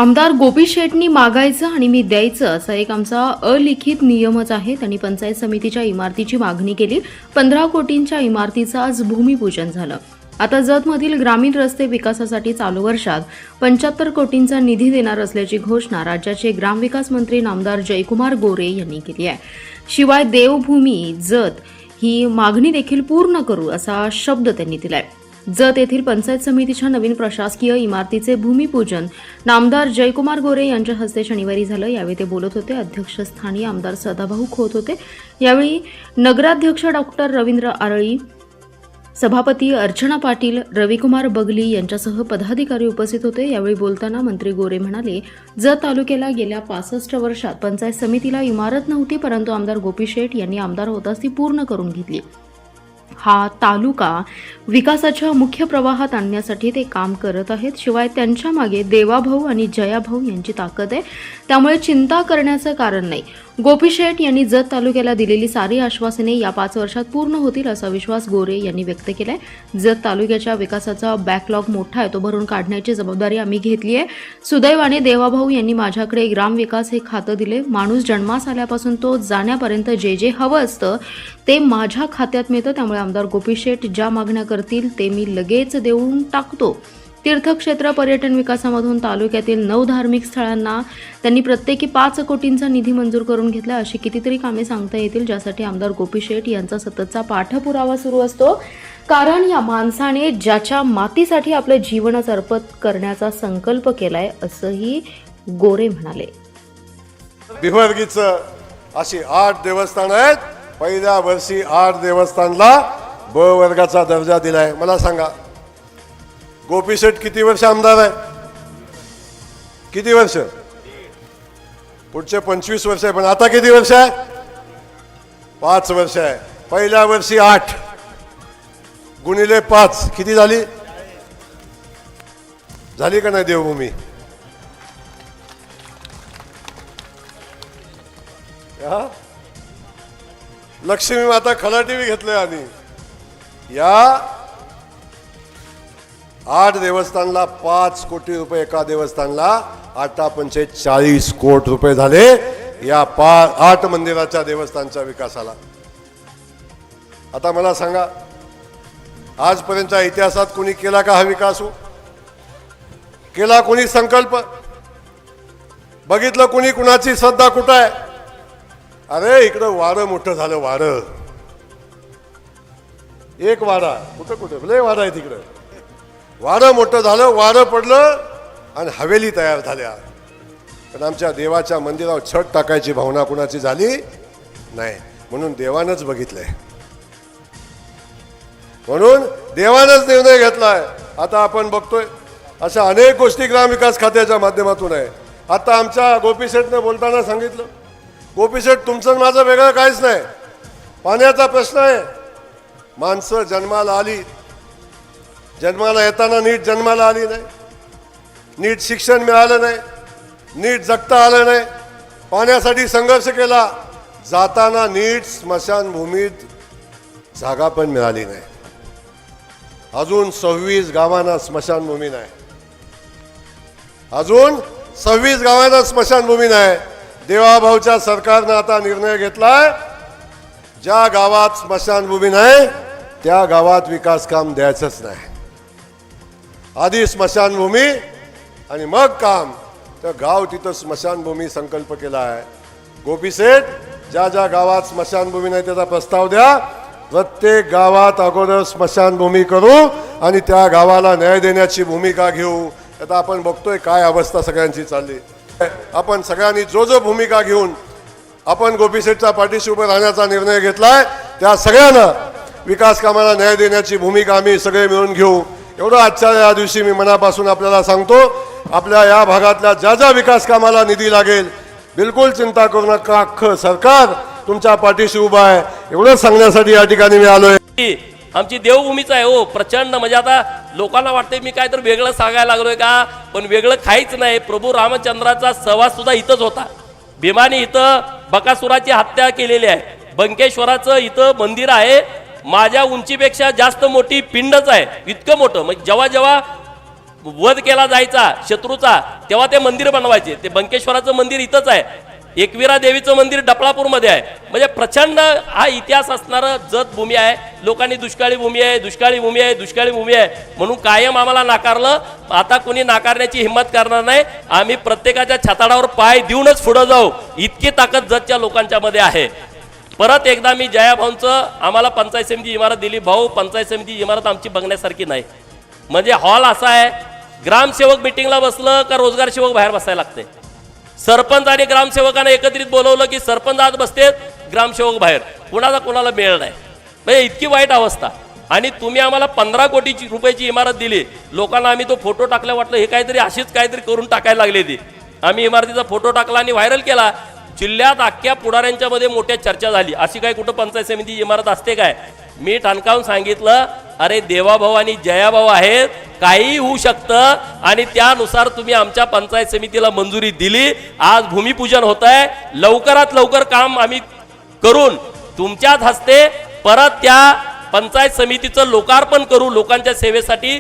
आमदार गोपी शेटनी मागायचं आणि मी द्यायचं असा एक आमचा अलिखित नियमच आहे. त्यांनी पंचायत समितीच्या इमारतीची मागणी केली. 15 कोटींच्या इमारतीचं आज भूमिपूजन झालं. आता जतमधील ग्रामीण रस्ते विकासासाठी चालू वर्षात 75 कोटींचा निधी देणार असल्याची घोषणा राज्याचे ग्रामविकास मंत्री नामदार जयकुमार गोरे यांनी केली आहे. शिवाय देवभूमी जत ही मागणी देखील पूर्ण करू असा शब्द त्यांनी दिलाय. जत येथील पंचायत समितीच्या नवीन प्रशासकीय इमारतीचे भूमिपूजन नामदार जयकुमार गोरे यांच्या हस्ते शनिवारी झालं. यावेळी ते बोलत होते. अध्यक्षस्थानी आमदार सदाभाऊ खोत होते. यावेळी नगराध्यक्ष डॉक्टर रवींद्र आरळी, सभापती अर्चना पाटील, रविकुमार बगली यांच्यासह पदाधिकारी उपस्थित होते. यावेळी बोलताना मंत्री गोरे म्हणाले, जत तालुक्याला गेल्या 65 वर्षात पंचायत समितीला इमारत नव्हती, परंतु आमदार गोपी शेट यांनी आमदार होताच ती पूर्ण करून घेतली. हा तालुका विकासाच्या मुख्य प्रवाहात आणण्यासाठी ते काम करत आहेत. शिवाय त्यांच्या मागे देवाभाऊ आणि जयाभाऊ यांची ताकद आहे, त्यामुळे चिंता करण्याचं कारण नाही. गोपी शेट यांनी जत तालुक्याला दिलेली सारी आश्वासने या 5 वर्षात पूर्ण होतील असा विश्वास गोरे यांनी व्यक्त केलाय. जत तालुक्याच्या विकासाचा बॅकलॉग मोठा आहे, तो भरून काढण्याची जबाबदारी आम्ही घेतली आहे. सुदैवाने देवाभाऊ यांनी माझ्याकडे ग्रामविकास हे खातं दिले. माणूस जन्मास आल्यापासून तो जाण्यापर्यंत जे जे हवं असतं ते माझ्या खात्यात मिळतं. त्यामुळे आमदार गोपी शेट ज्या मागण्या करतील ते मी लगेच देऊन टाकतो. तीर्थक्षेत्र पर्यटन विकासामधून तालुक्यातील 9 धार्मिक स्थळांना त्यांनी प्रत्येकी 5 कोटींचा निधी मंजूर करून घेतला. अशी कितीतरी कामे सांगता येतील ज्यासाठी आमदार गोपी शेट यांचा सततचा पाठपुरावा सुरू असतो. कारण या माणसाने ज्याच्या मातीसाठी आपलं जीवनच अर्पण करण्याचा संकल्प केलाय असंही गोरे म्हणाले. बिहवर्गीचं अशी 8 देवस्थान आहेत. पहिल्या वर्षी 8 देवस्थानला ब वर्गाचा दर्जा दिलाय. मला सांगा, गोपी शेट किती वर्ष आमदार आहे? किती वर्ष? पुढचे 25 वर्ष आहे. पण आता किती वर्ष आहे? 5 वर्ष आहे. पहिल्या वर्षी 8 गुणिले 5 किती झाली? झाली का नाही देवभूमी? लक्ष्मी माता खलाटी बी घेतलंय. आणि या 8 देवस्थानला 5 कोटी रुपये, एका देवस्थानला 8 पंचे 40 कोटी रुपये झाले या 8 मंदिराच्या देवस्थानच्या विकासाला. आता मला सांगा, आजपर्यंतच्या इतिहासात कोणी केला का हा विकास? केला कोणी संकल्प? बघितलं कोणी कुणाची श्रद्धा कुठं आहे? अरे इकडं वारं मोठं झालं. वारं एक वारा कुठं कुठं लय वारा आहे तिकडं. वारं मोठं झालं, वारं पडलं आणि हवेली तयार झाल्या. पण आमच्या देवाच्या मंदिरावर छत टाकायची भावना कुणाची झाली नाही. म्हणून देवानंच बघितलंय, म्हणून देवानंच निर्णय घेतलाय. आता आपण बघतोय अशा अनेक गोष्टी ग्रामविकास खात्याच्या माध्यमातून आहे. आता आमच्या गोपी शेटने बोलताना सांगितलं, गोपी शेट तुमचं माझं वेगळं काहीच नाही. पाण्याचा प्रश्न आहे. माणसं जन्माला आली, जन्माला येताना नीट जन्माला आली नाही, नीट शिक्षण मिळालं नाही, नीट जगता आलं नाही, पाण्यासाठी संघर्ष केला, जाताना नीट स्मशानभूमीत जागा पण मिळाली नाही. अजून 26 गावांना स्मशानभूमी नाही. अजून 26 गावांना स्मशानभूमी नाही. देवाभाऊच्या सरकारनं आता निर्णय घेतलाय, ज्या गावात स्मशानभूमी नाही त्या गावात विकास काम द्यायचंच नाही. आधी स्मशानभूमी आणि मग काम. तर गाव तिथं स्मशानभूमी संकल्प केला आहे. गोपी शेट, ज्या ज्या गावात स्मशानभूमी नाही त्याचा प्रस्ताव द्या. प्रत्येक गावात अगोदर स्मशानभूमी करू आणि त्या गावाला न्याय देण्याची भूमिका घेऊ. आता आपण बघतोय काय अवस्था सगळ्यांची चालली. आपण सगळ्यांनी जो भूमिका घेऊन आपण गोपी शेटच्या पाठीशी उभं राहण्याचा निर्णय घेतलाय, त्या सगळ्यांना विकास कामाला न्याय देण्याची भूमिका आम्ही सगळे मिळून घेऊ. एवढं आजच्या या दिवशी मी मनापासून आपल्याला सांगतो. आपल्या या भागातल्या ज्या ज्या विकास कामाला निधी लागेल, बिलकुल चिंता करू नका. अख्खं सरकार तुमच्या पाठीशी उभा आहे. एवढं सांगण्यासाठी या ठिकाणी मी आलोय. आमची देवभूमीच आहे हो. प्रचंड म्हणजे आता लोकांना वाटते मी काय तर वेगळं सांगायला लागलोय का, पण वेगळं काहीच नाही. प्रभू रामचंद्राचा सहवास सुद्धा इथंच होता. भीमाने इथं बकासुराची हत्या केलेली आहे. बंकेश्वराचं इथं मंदिर आहे. माझ्या उंचीपेक्षा जास्त मोठी पिंडच आहे. इतकं मोठं म्हणजे जेव्हा जेव्हा वध केला जायचा शत्रूचा, तेव्हा ते मंदिर बनवायचे. ते बंकेश्वराचं मंदिर इथंच आहे, एकविरा देवीचं मंदिर डफळापूरमध्ये आहे. म्हणजे प्रचंड हा इतिहास असणारं जत भूमी आहे. लोकांनी दुष्काळी भूमी आहे, दुष्काळी भूमी आहे, दुष्काळी भूमी आहे म्हणून कायम आम्हाला नाकारलं. आता कोणी नाकारण्याची हिंमत करणार नाही. आम्ही प्रत्येकाच्या छाताडावर पाय देऊनच पुढे जाऊ, इतकी ताकद जतच्या लोकांच्या मध्ये आहे. परत एकदा मी जयाभाऊंचं, आम्हाला पंचायत समिती इमारत दिली. भाऊ, पंचायत समिती इमारत आमची बघण्यासारखी नाही. म्हणजे हॉल असा आहे, ग्रामसेवक मिटिंगला बसलं का रोजगार सेवक बाहेर बसायला लागते. सरपंच आणि ग्रामसेवकांना एकत्रित बोलवलं की सरपंच आत बसते, ग्रामसेवक बाहेर, कुणाला कोणाला मेळ नाही. म्हणजे इतकी वाईट अवस्था. आणि तुम्ही आम्हाला 15 कोटी रुपयाची इमारत दिली. लोकांना आम्ही तो फोटो टाकला, वाटलं हे काहीतरी अशीच काहीतरी करून टाकायला लागली. ती आम्ही इमारतीचा फोटो टाकला आणि व्हायरल केला. जिल्ह्यात अख्ख्या पुढाऱ्यांच्या मध्ये मोठ्या चर्चा झाली. अशी काय कुठं पंचायत समिती इमारत असते काय? मी ठणकावून सांगितलं, अरे देवाभाऊ आणि जयाभाऊ आहेत, काही होऊ शकतं. आणि त्यानुसार तुम्ही आमच्या पंचायत समितीला मंजुरी दिली. आज भूमिपूजन होत आहे. लवकरात लवकर काम आम्ही करून तुमच्याच हस्ते परत त्या पंचायत समितीचं लोकार्पण करू. लोकांच्या सेवेसाठी